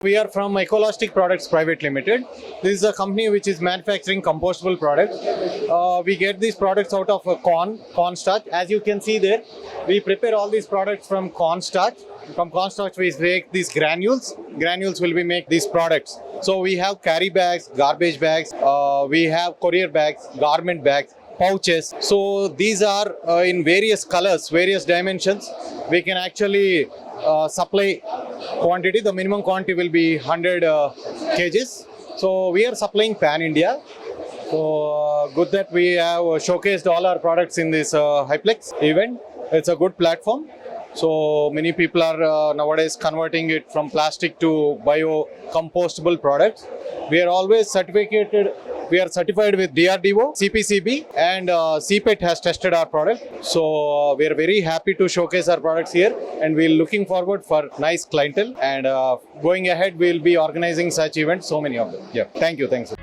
We are from Ecolastic Products Private Limited. This is a company which is manufacturing compostable products. We get these products out of corn starch. As you can see there, we prepare all these products from corn starch. From corn starch, we make these granules. Granules will be make these products. So we have carry bags, garbage bags. We have courier bags, garment bags, pouches. So these are in various colors, various dimensions. We can actually supply quantity. The minimum quantity will be 100 kgs. So we are supplying pan India. So good that we have showcased all our products in this HIPLEX event. It's a good platform. So many people are nowadays converting it from plastic to bio-compostable products. We are always certificated. We are certified with DRDO, CPCB, and CPET has tested our product. So we are very happy to showcase our products here, and we're looking forward for nice clientele. And going ahead, we'll be organizing such events, so many of them. Yeah, thank you. Thanks.